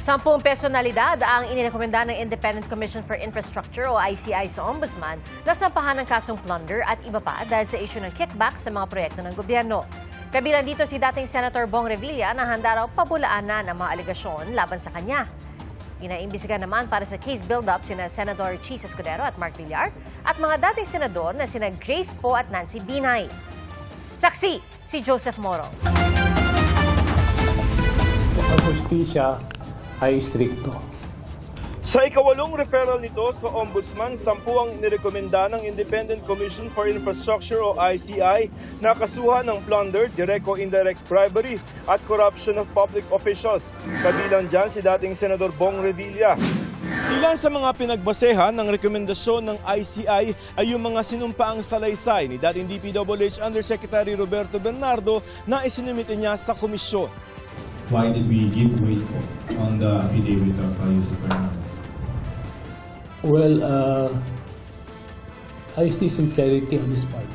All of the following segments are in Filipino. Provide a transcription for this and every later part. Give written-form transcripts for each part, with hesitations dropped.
10 personalidad ang inirekomenda ng Independent Commission for Infrastructure o ICI sa Ombudsman na sampahan ng kasong plunder at iba pa dahil sa issue ng kickback sa mga proyekto ng gobyerno. Kabilang dito si dating Senator Bong Revilla na handa raw pabulaanan ang mga aligasyon laban sa kanya. Inaimbisigan naman para sa case build-up sina Senator Chis Escudero at Mark Villar at mga dating senador na sina Grace Poe at Nancy Binay. Saksi, si Joseph Moro. Ang hustisya ay stricto. Sa ikawalong referral nito sa Ombudsman, 10 ang inirekomenda ng Independent Commission for Infrastructure o ICI na kasuhan ng plunder, direct o indirect bribery at corruption of public officials. Kabilang dyan si dating Senador Bong Revilla. Ilan sa mga pinagbasehan ng rekomendasyon ng ICI ay yung mga sinumpaang salaysay ni dating DPWH Undersecretary Roberto Bernardo na isinumite niya sa komisyon. Why did we give weight on the affidavit of Yusek Bernardo? Well, I see sincerity on this part.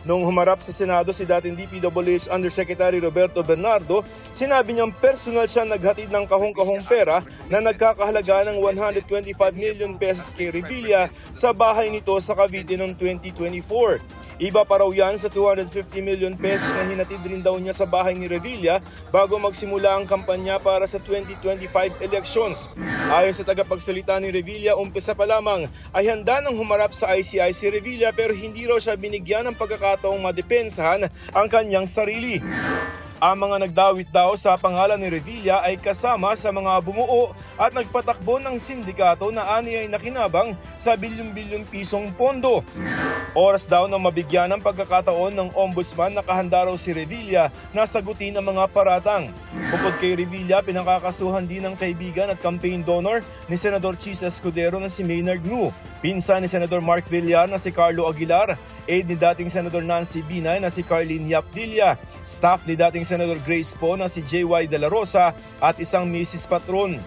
Nung humarap sa Senado si dating DPWH Undersecretary Roberto Bernardo, sinabi niyang personal siya naghatid ng kahong-kahong pera na nagkakahalaga ng 125 million pesos kay Revilla sa bahay nito sa Cavite noong 2024. Iba pa raw yan sa 250 million pesos na hinatid rin daw niya sa bahay ni Revilla bago magsimula ang kampanya para sa 2025 elections. Ayon sa tagapagsalita ni Revilla, umpisa pa lamang ay handa nang humarap sa ICI si Revilla pero hindi raw siya binigyan ng pagkakataong madepensahan ang kanyang sarili. Ang mga nagdawit daw sa pangalan ni Revilla ay kasama sa mga bumuo at nagpatakbo ng sindikato na ani ay nakinabang sa bilyon-bilyong pisong pondo. Oras daw na mabigyan ng pagkakataon ng ombudsman na kahanda raw si Revilla na sagutin ang mga paratang. Bukod kay Revilla, pinakakasuhan din ng kaibigan at campaign donor ni Senador Chis Escudero na si Maynard Ngu, pinsan ni Senador Mark Villar na si Carlo Aguilar, aide ni dating Senador Nancy Binay na si Carlene Yap Dilla, staff ni dating Senador Grace Poe na si JY De La Rosa at isang Mrs. Patron.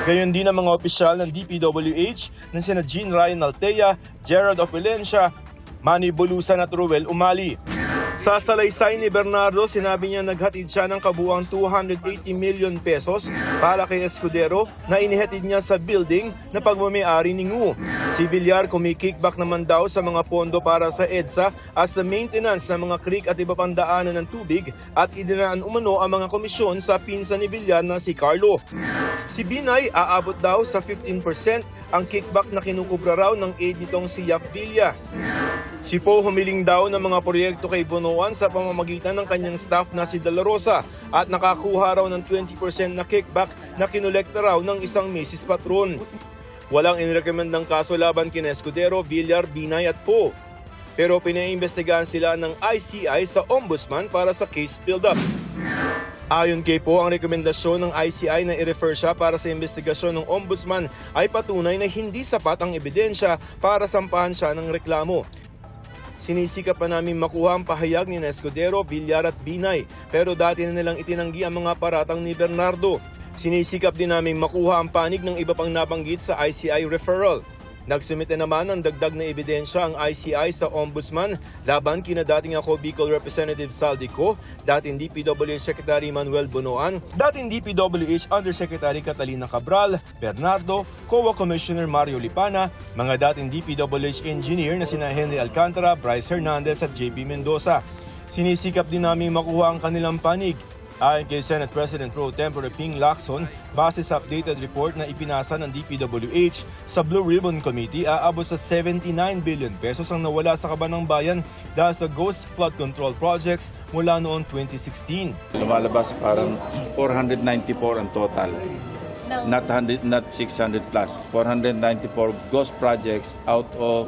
Gayon din ang mga opisyal ng DPWH na sina Jean Ryan Altea, Gerald Opilencia, Manny Bulusan at Ruel Umali. Sa salaysay ni Bernardo, sinabi niya naghatid siya ng kabuang 280 million pesos para kay Escudero na inihatid niya sa building na pagmamayari ni Ngu. Si Villar kumikickback naman daw sa mga pondo para sa EDSA at sa maintenance ng mga creek at iba pang daanan ng tubig at idinaan umano ang mga komisyon sa pinsan ni Villar na si Carlo. Si Binay aabot daw sa 15% ang kickback na kinukubra raw ng aide nitong si Yap Dilla. Si Poe humiling daw ng mga proyekto kay Bonoan sa pamamagitan ng kanyang staff na si De La Rosa at nakakuha raw ng 20% na kickback na kinolekta raw ng isang Mrs. Patron. Walang inirekomendang kaso laban kina Escudero, Villar, Binay at Poe. Pero pinaimbestigahan sila ng ICI sa Ombudsman para sa case build-up. Ayon kay Poe, ang rekomendasyon ng ICI na i-refer siya para sa investigasyon ng Ombudsman ay patunay na hindi sapat ang ebidensya para sampahan siya ng reklamo. Sinisikap pa namin makuha ang pahayag ni Escudero, Villar at Binay pero dati na nilang itinanggi ang mga paratang ni Bernardo. Sinisikap din namin makuha ang panig ng iba pang nabanggit sa ICI referral. Nagsumite naman ng dagdag na ebidensya ang ICI sa Ombudsman laban kina dating ako Bicol Representative Saldico, dating DPWH Secretary Manuel Bonoan, dating DPWH Undersecretary Catalina Cabral, Bernardo, COA Commissioner Mario Lipana, mga dating DPWH engineer na sina Henry Alcantara, Bryce Hernandez at JP Mendoza. Sinisikap din namin makuha ang kanilang panig. Ayon kay Senate President Pro Tempore Ping Lacson, base sa updated report na ipinasa ng DPWH sa Blue Ribbon Committee, aabot sa 79 billion pesos ang nawala sa kaban ng bayan dahil sa ghost flood control projects mula noong 2016. Lumalabas parang 494 ang total. Not 600 plus. 494 ghost projects out of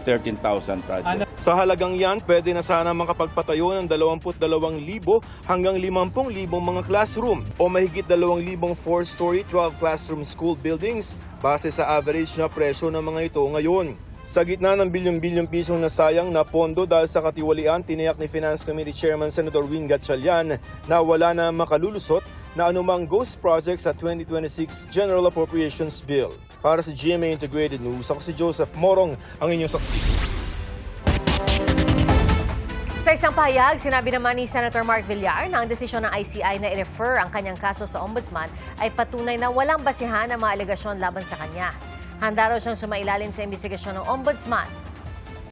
13,000 projects. Sa halagang yan, pwede na sana makapagpatayo ng 22,000 hanggang 50,000 mga classroom o mahigit 2,000 4-story 12 classroom school buildings base sa average na presyo ng mga ito ngayon. Sa gitna ng bilyon-bilyong pisong nasayang na pondo dahil sa katiwalian, tiniyak ni Finance Committee Chairman Senator Win Gatchalian na wala na makalulusot na anumang ghost project sa 2026 General Appropriations Bill. Para sa GMA Integrated News, ako si Joseph Morong, ang inyong saksi. Sa isang pahayag, sinabi naman ni Senator Mark Villar na ang desisyon ng ICI na i-refer ang kanyang kaso sa ombudsman ay patunay na walang basihan ang mga alegasyon laban sa kanya. Handa raw siyang sumailalim sa investigasyon ng ombudsman